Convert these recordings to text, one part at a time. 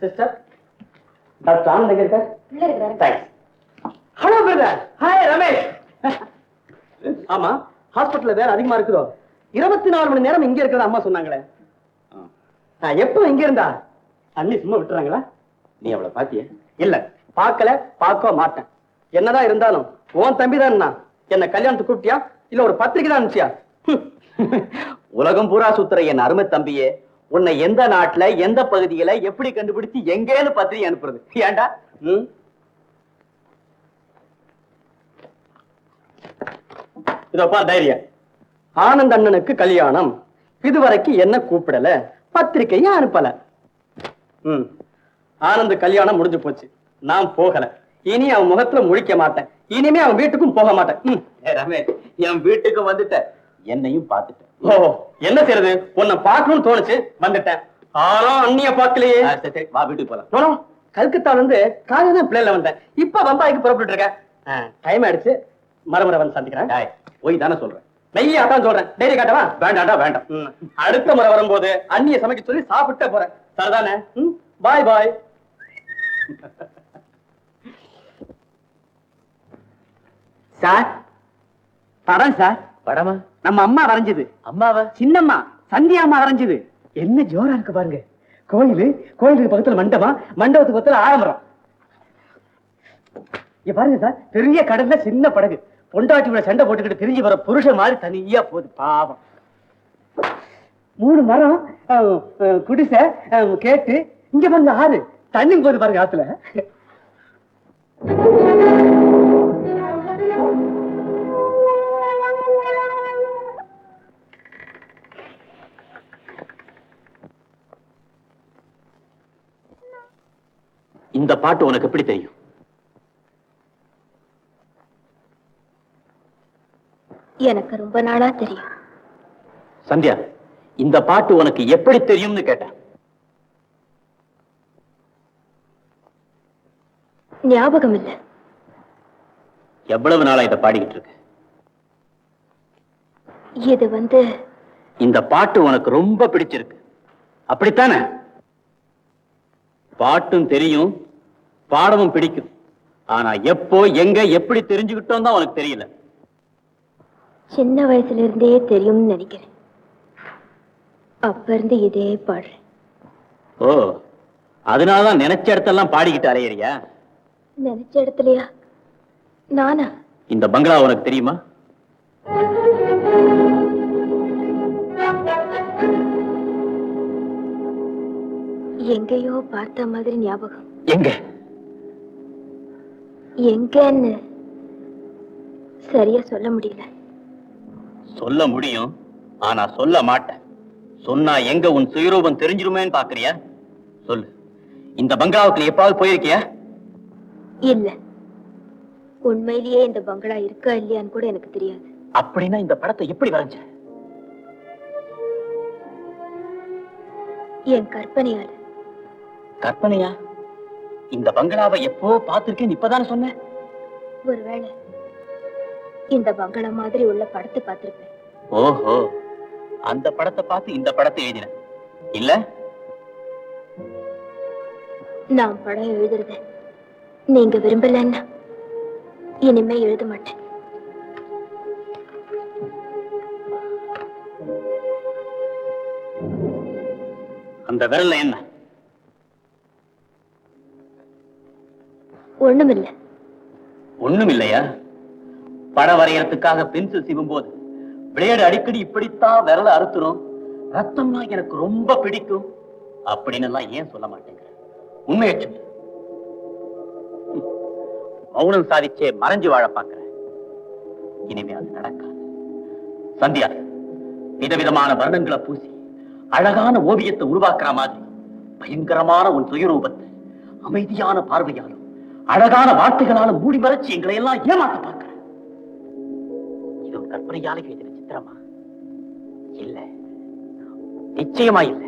Sister, doctor Anand எங்க இருக்கார்? Thanks. Hello brother. Hi Ramesh. ஆமா, ஹாஸ்பிட்டல்ல வேற அதிகமா இருக்குதோ? 24 மணி நேரம் இங்க இருக்கிறத அம்மா சொன்னாங்களே. எப்போ இங்க இருந்தா? அண்ணி சும்மா விட்டுறாங்களா? நீ அவளை பாத்திய? இல்ல, பார்க்கல, பார்க்க மாட்டேன். என்னதான் இருந்தாலும் உன் தம்பி தான். என்ன கல்யாணத்துக்கு கூப்பிட்டியா இல்ல ஒரு பத்திரிக்கை தான் அனுப்பிச்சியா? உலகம் பூரா சுத்துற என் அருமை தம்பியே, உன்னை எந்த நாட்டுல எந்த பகுதியில எப்படி கண்டுபிடிச்சு எங்கேன்னு பத்திரிகை அனுப்புறது? ஏண்டா? இதப்பா தைரியம். ஆனந்த் அண்ணனுக்கு கல்யாணம், இதுவரைக்கும் என்ன கூப்பிடல, பத்திரிக்கையை அனுப்பல. ஆனந்த் கல்யாணம் முடிஞ்சு போச்சு, நான் போகல. இனி அவன் முகத்துல முழிக்க மாட்டேன். இனிமே அவன் வீட்டுக்கும் போக மாட்டேன். ரமேஷ், என் வீட்டுக்கு வந்துட்ட, என்னையும் பார்த்துட்டேன். ஓ, என்ன செய்யறது? உன்னை பார்க்கணும்னு தோணுச்சு, வந்துட்டேன். ஆனா அண்ணிய பார்க்கலையே. வா, வீட்டுக்கு போலாம். கல்கத்தால இருந்து காலையில தான் பிளேன்ல வந்தேன். இப்ப பம்பாய்க்கு புறப்பட்டு இருக்கேன். டைம் ஆயிடுச்சு, மறுமுறை வந்து சந்திக்கிறேன். போய் தானே சொல்றேன். நெய்யா தான் சொல்றேன். டைரி காட்டவா? வேண்டாண்டா, வேண்டாம். அடுத்த முறை வரும்போது அண்ணிய சமைக்க சொல்லி சாப்பிட்டே போறேன். சரிதானே? பாய் பாய். சார், படம் சார். படமா? நம்ம அம்மா வரைஞ்சது. அம்மாவா? சின்னம்மா, சந்தியா அம்மா வரைஞ்சது. என்ன ஜோரா இருக்கு பாருங்க. கோயிலுக்கு பக்கத்துல மண்டபம், மண்டபத்துக்கு பக்கத்துல ஆலமரம். இங்க பாருங்க சார், பெரிய கடல்ல சின்ன படகு. பொண்டாட்டியோட சண்டை போட்டுக்கிட்டு பிரிஞ்சு வர புருஷன் மாதிரி தனியா போகுது. பாவம். 3 மரம், குடிசை, கேட்டு. இங்க பாருங்க ஆறு, தண்ணி போகுது பாருங்க ஆத்துல. இந்த பாட்டு உனக்கு எப்படி தெரியும்? எனக்கு ரொம்ப நாளா தெரியும். சந்தியா, இந்த பாட்டு உனக்கு எப்படி தெரியும்னு கேட்டேன். ஞாபகம் இல்ல. எவ்வளவு நாளா இதை பாடிக்கிட்டு இருக்கு? இது இந்த பாட்டு உனக்கு ரொம்ப பிடிச்சிருக்கு, அப்படித்தானே? பாட்டும் தெரியும், பாடமும் பிடிக்கும். ஆனா எப்போ எங்க எப்படி தெரிஞ்சுக்கிட்டோம் தான் உனக்கு தெரியல. சின்ன வயசுல இருந்தே தெரியும்னு நினைக்கிறேன். அப்ப இருந்து இதே பாடுறேன். ஓ, அதனாலதான் நினைச்ச இடத்தெல்லாம் பாடிக்கிட்டு அலையறியா? நினைச்ச இடத்துலயா? நானா? இந்த பங்களா உனக்கு தெரியுமா? எங்கேயோ பார்த்த மாதிரி ஞாபகம். எங்க? எங்கன்னு சரியா சொல்ல முடியல. சொல்ல முடியும், ஆனா சொல்ல மாட்டேன். சொன்னா எங்க உன் சுயரூபம் தெரிஞ்சிருமேன்னு பாக்குறியா? சொல்லு, இந்த பங்களாவுக்கு எப்பாவது போயிருக்கியா? இல்ல, உண்மையிலேயே இந்த பங்களா இருக்கா இல்லையான்னு கூட எனக்கு தெரியாது. அப்படின்னா இந்த படத்தை எப்படி வரைஞ்ச? என் கற்பனையால. கற்பனையா? இந்த பங்களாவை எப்போ பார்த்திருக்கேன் இப்பதானே சொன்ன. ஒருவேளை இந்த பங்களா மாதிரி உள்ள படத்தை பார்த்திருப்பேன். ஓஹோ, அந்த படத்தை பார்த்து இந்த படத்தை எழுதின இல்ல? நான் படம் எழுதுறத நீங்க விரும்பலன்னா இனிமே எழுத மாட்டேன். அந்த விரல்ல என்ன? ஒண்ணுமில்ல. ஒண்ணுமில்லையா? படம் வரையறதுக்காக பென்சில் சீவும் போது பிளேடு அடிக்கடி இப்படித்தான் விரல அறுத்துரும். ரத்தம்னா எனக்கு ரொம்ப பிடிக்கும் அப்படின்னு எல்லாம் ஏன் சொல்ல மாட்டேங்க? உண்மையை சொல்லு. மௌனம் சாதிச்சே மறைஞ்சு வாழ பாக்குறேன். இனிமே அது நடக்காது. சந்தியா, விதவிதமான வர்ணங்களை பூசி அழகான ஓவியத்தை உருவாக்குற மாதிரி பயங்கரமான உன் சுயரூபத்தை அமைதியான பார்வையாலும் அழகான வார்த்தைகளாலும் மூடி மறைச்சு எங்களை எல்லாம் ஏமாத்த பார்க்கிறேன். இது ஒரு கற்பனையால எழுதின சித்திரமா? இல்ல, நிச்சயமா இல்ல.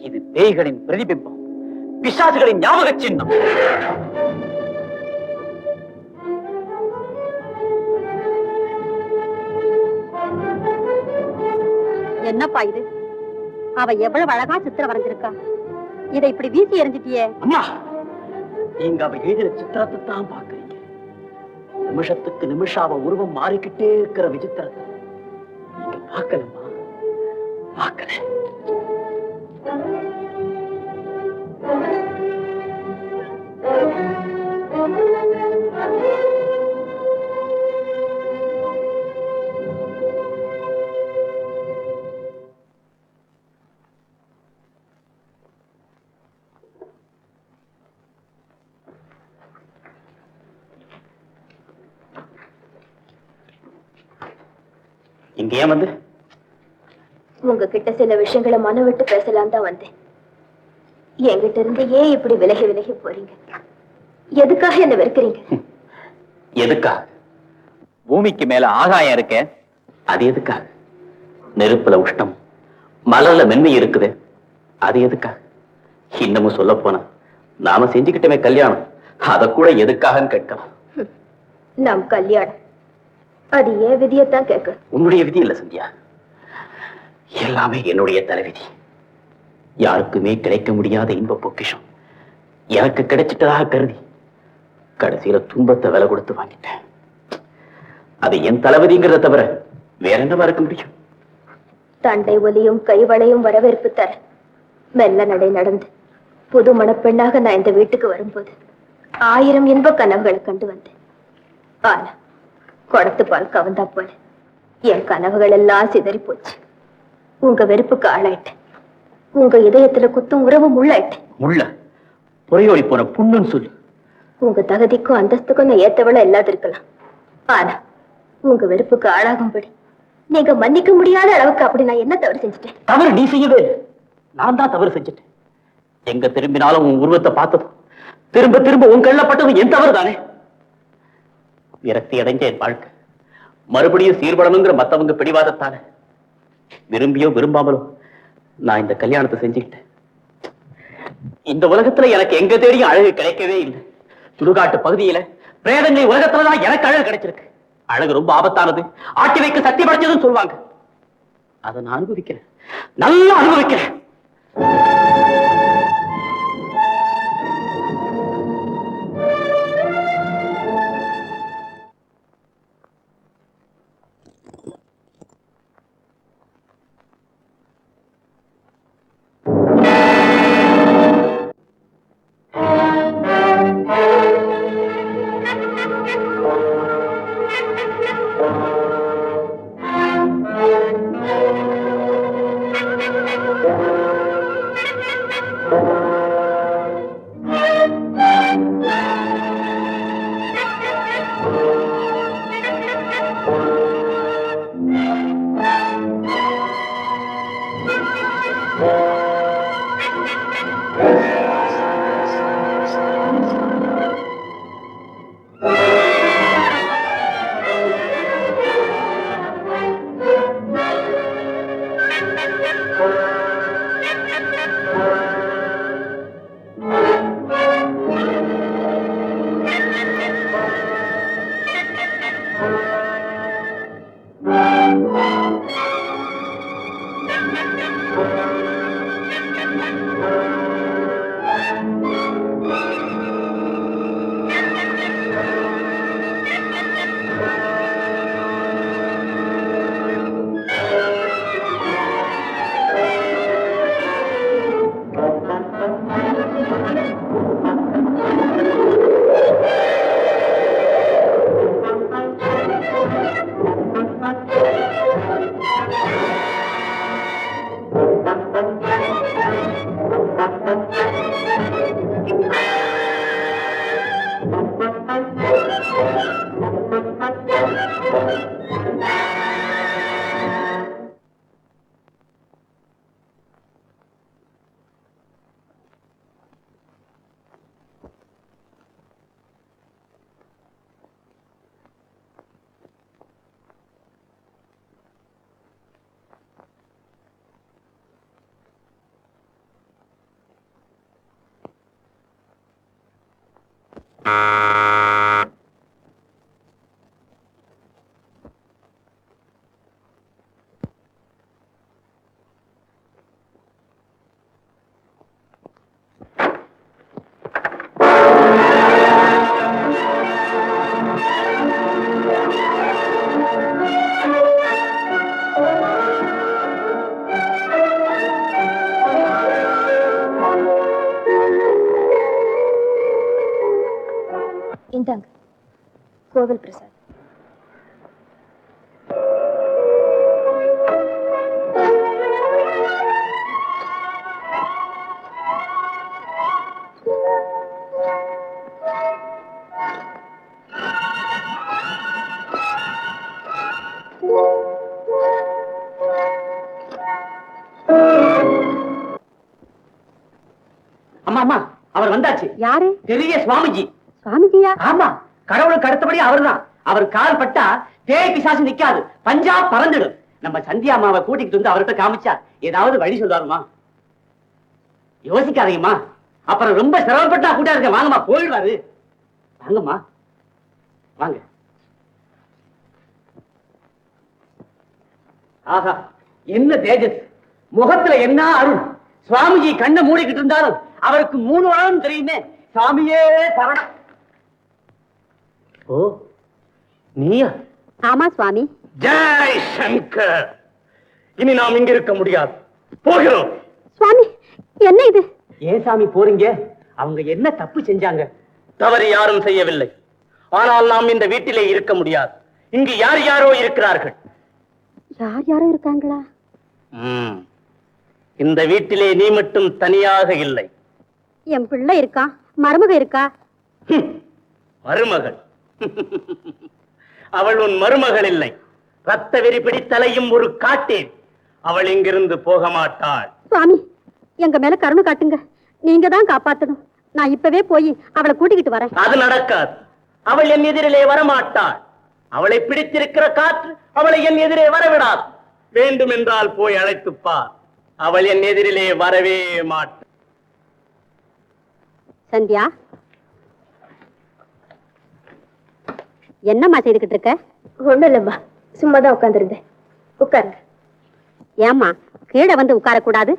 இது பேய்களின் பிரதிபிம்பம், பிசாசுகளின் ஞாபக சின்னம். என்னப்பா இது? அவ எவ்வளவு அழகா சித்திரம் வரைஞ்சிருக்கா. இதை இப்படி வீசி எறிஞ்சிட்டியே. அம்மா, நீங்க அவ எழுதின சித்திரத்தை தான் பாக்குறீங்க. நிமிஷத்துக்கு நிமிஷம் அவ உருவம் மாறிக்கிட்டே இருக்கிற விசித்திரத்தை நீங்க பார்க்கலம்மா, பார்க்கல. இங்க ஏன் வந்து? உங்ககிட்ட சில விஷயங்களை மன விட்டு பேசலாம் தான் வந்தேன். என்கிட்ட இருந்து ஏன் இப்படி விலகி விலகி போறீங்க? எதுக்காக என்ன வெறுக்கிறீங்க? எதுக்காக? பூமிக்கு மேல ஆகாயம் இருக்க, அது எதுக்காக? நெருப்புல உஷ்ணம், மலர்ல மென்மை இருக்குது, அது எதுக்காக? இன்னமும் சொல்ல போனா நாம செஞ்சுக்கிட்டமே கல்யாணம், அத கூட எதுக்காகன்னு கேட்கலாம். நம் கல்யாணம் அது ஏன் விதியத்தான் கேட்க. உன்னுடைய விதி இல்ல சந்தியா, எல்லாமே என்னுடைய தலைவிதி. யாருக்குமே கிடைக்க முடியாத இன்ப பொக்கிஷம் எனக்கு கிடைச்சிட்டதாக கருதி கடைசியில துன்பத்தை விலை கொடுத்து வாங்கிட்டேன். அது என் தலைவிதிங்கிறத தவிர வேற என்னவா இருக்க முடியும்? தண்டை ஒலியும் கைவளையும் வரவேற்பு தர மெல்ல நடை நடந்து புது மணப்பெண்ணாக நான் இந்த வீட்டுக்கு வரும்போது 1000 இன்ப கனவுகளை கண்டு வந்தேன். ஆனா குடத்து பால் கவந்தா போல என் கனவுகள் எல்லாம் சிதறி போச்சு. உங்க வெறுப்புக்கு ஆளாயிட்டேன். உங்க இதயத்துல குத்தும் உறவு முள்ளாயிட்டேன். முள்ள புறையோடி போன புண்ணுன்னு சொல்லு. உங்க தகுதிக்கும் அந்தஸ்துக்கும் நான் ஏத்தவள இல்லாது இருக்கலாம். ஆனா உங்க வெறுப்புக்கு ஆளாகும்படி நீங்க மன்னிக்க முடியாத அளவுக்கு அப்படி நான் என்ன தவறு செஞ்சுட்டேன்? தவறு நீ செய்யவே, நான் தான் தவறு செஞ்சுட்டேன். எங்க திரும்பினாலும் உன் உருவத்தை பார்த்ததும் திரும்ப திரும்ப உன் கள்ளப்பட்டதும் என் தவறு தானே. விரக்தி அடைஞ்ச என் வாழ்க்கை மறுபடியும் சீர்படணுங்கிற மத்தவங்க பிடிவாதத்தான விரும்பியோ விரும்பாமலோ நான் இந்த கல்யாணத்தை செஞ்சுக்கிட்டேன். இந்த உலகத்துல எனக்கு எங்க தேடியும் அழகு கிடைக்கவே இல்லை. சுடுகாட்டு பகுதியில பிரேதங்களை உலகத்துலதான் எனக்கு அழகு கிடைச்சிருக்கு. அழகு ரொம்ப ஆபத்தானது, ஆட்டி வைக்க சக்தி படைச்சதுன்னு சொல்லுவாங்க. அதை நான் அனுபவிக்கிறேன், நல்லா அனுபவிக்கிறேன். இந்தாங்க கோவில் பிரசாத். அம்மா அம்மா அவர் வந்தாச்சு. யாரு? பெரிய சுவாமிஜி. சுவாமிஜியா? ஆமா, கடவுளுக்கு அடுத்தபடி அவர்தான். அவர் கால் பட்டா பேய் பிசாசு நிக்காது, பஞ்சாப் பறந்துடும். நம்ம சந்தியா அம்மாவை கூட்டிட்டு வந்து அவர்கிட்ட காமிச்சா ஏதாவது வழி சொல்றாருமா? யோசிக்காதீங்கம்மா, அப்புறம் ரொம்ப சிரமப்பட்டா கூட்டா இருக்க. வாங்கம்மா, போயிடுவாரு. வாங்கம்மா வாங்க. ஆஹா, என்ன தேஜஸ், முகத்துல என்ன அருள். சுவாமிஜி கண்ணை மூடிக்கிட்டு இருந்தாலும் அவருக்கு 3 உலகம் தெரியுமே. சாமியே சரணம். ஓ, நீயா? ஆமா சுவாமி. ஜெய் சங்கர். இனி நாம் இங்க இருக்க முடியாது, போகிறோம். சுவாமி, என்ன இது? ஏன் சாமி போறீங்க? அவங்க என்ன தப்பு செஞ்சாங்க? தவறு யாரும் செய்யவில்லை. ஆனால் நாம் இந்த வீட்டிலே இருக்க முடியாது. இங்கு யார் யாரோ இருக்கிறார்கள். யார் யாரும் இருக்காங்களா? இந்த வீட்டிலே நீ மட்டும் தனியாக இல்லை. என் பிள்ளை இருக்கா, மருமக இருக்கா. மருமகள்? அவள் உன் மருமகள் இல்லை. ரத்த வெறி பிடித்தலையும் ஒரு காட்டேன். அவள் இங்கிருந்து போக மாட்டாள். சுவாமி, எங்க மேல கருணை காட்டுங்க. நீங்க தான் காப்பாத்தணும். நான் இப்பவே போய் அவளை கூட்டிக்கிட்டு வரேன். அது நடக்காது. அவள் என் எதிரிலே வரமாட்டாள். அவளை பிடித்திருக்கிற காற்று அவளை என் எதிரே வரவிடாது. வேண்டும் என்றால் போய் அழைத்துப்பார். அவள் என் எதிரிலே வரவே மாட்டாள். சந்தியா, என்னம்மா செய்துகிட்டு இருக்க? ஒண்ணும் இல்லம்மா, சும்மாதான் உட்கார்ந்துருந்தேன். உட்காருங்க. ஏம்மா கீழே வந்து உட்காரக்கூடாது?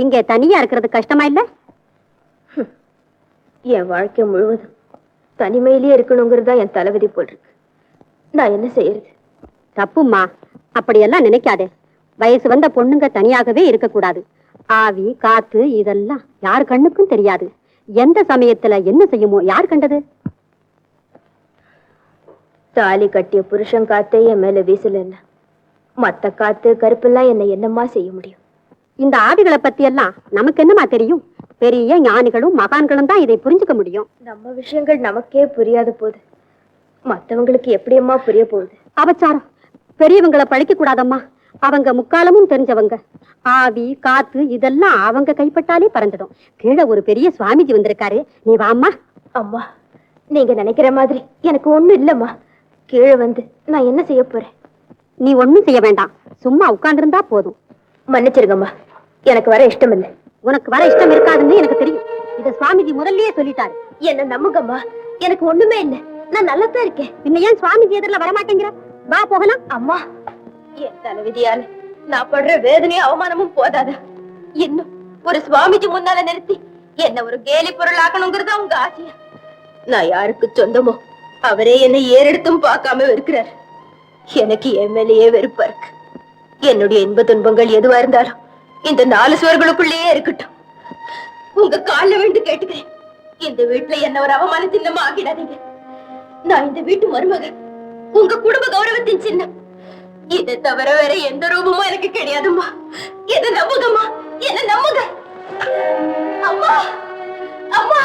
இங்க தனியா இருக்கிறது கஷ்டமா இல்ல? என் வாழ்க்கை முழுவதும் தனிமையிலேயே இருக்கணுங்கிறது தான் என் தலைவிதி போல் இருக்கு. நான் என்ன செய்யறது? தப்புமா, அப்படியெல்லாம் நினைக்காதே. வயசு வந்த பொண்ணுங்க தனியாகவே இருக்கக்கூடாது. ஆவி காத்து இதெல்லாம் யார் கண்ணுக்கும் தெரியாது. எந்த சமயத்துல என்ன செய்யுமோ யார் கண்டது? தாலி கட்டிய புருஷன் காத்தே என் மேல வீசலன்னா மத்த காத்து கருப்பெல்லாம் என்ன என்னமா செய்ய முடியும்? இந்த ஆவிகளை பத்தி எல்லாம் நமக்கு என்னமா தெரியும்? பெரிய ஞானிகளும் மகான்களும் தான் இதை புரிஞ்சுக்க முடியும். நம்ம விஷயங்கள் நமக்கே புரியாத போது மத்தவங்களுக்கு எப்படியம்மா புரிய போகுது? அபச்சாரம். பெரியவங்களை பழிக்க கூடாதம்மா. அவங்க முக்காலமும் தெரிஞ்சவங்க. ஆவி காத்து இதெல்லாம் அவங்க கைப்பட்டாலே பறந்துடும். கீழே ஒரு பெரிய சுவாமிஜி வந்திருக்காரு. நீ வாம்மா. அம்மா, நீங்க நினைக்கிற மாதிரி எனக்கு ஒண்ணும் இல்லம்மா. கீழே வந்து நான் என்ன செய்ய போறேன்? நீ ஒண்ணும் செய்ய வேண்டாம், சும்மா உட்கார்ந்திருந்தா போதும். மன்னிச்சிருங்கம்மா, எனக்கு வர இஷ்டம் இல்லை. உனக்கு வர இஷ்டம் இருக்காதுன்னு எனக்கு தெரியும். இத சுவாமிஜி முதல்லயே சொல்லிட்டாரு. என்ன நம்புங்கம்மா, எனக்கு ஒண்ணுமே இல்லை. நான் நல்லா தான் இருக்கேன். பின்ன ஏன் சுவாமிஜி எதிரில வரமாட்டேங்கிற? வா போகலாம். அம்மா, என் தலைவிதியால நான் படுற வேதனையும் அவமானமும் போதாத, இன்னும் ஒரு சுவாமிஜி முன்னால நிறுத்தி என்ன ஒரு கேலி பொருள் ஆக்கணுங்கிறதா உங்க ஆசையா? நான் யாருக்கு சொந்தமோ அவரே என்னை ஏறெடுத்தும் பார்க்காம இருக்கிறார். எனக்கு என் மேலேயே வெறுப்பா இருக்கு. என்னுடைய இன்ப துன்பங்கள் எதுவா இருந்தாலும் இந்த 4 சுவர்களுக்குள்ளேயே இருக்கட்டும். உங்க கால்ல விழுந்து கேட்டுக்கிறேன், இந்த வீட்டுல என்ன ஒரு அவமான சின்னமா ஆக்கிடாதீங்க. நான் இந்த வீட்டு மருமகன், உங்க குடும்ப கௌரவத்தின் சின்னம். இதை தவிர வேற எந்த ரூபமும் எனக்கு கிடையாதும்மா. என்ன நம்புங்கம்மா, என்ன நம்புங்க. அம்மா, அம்மா.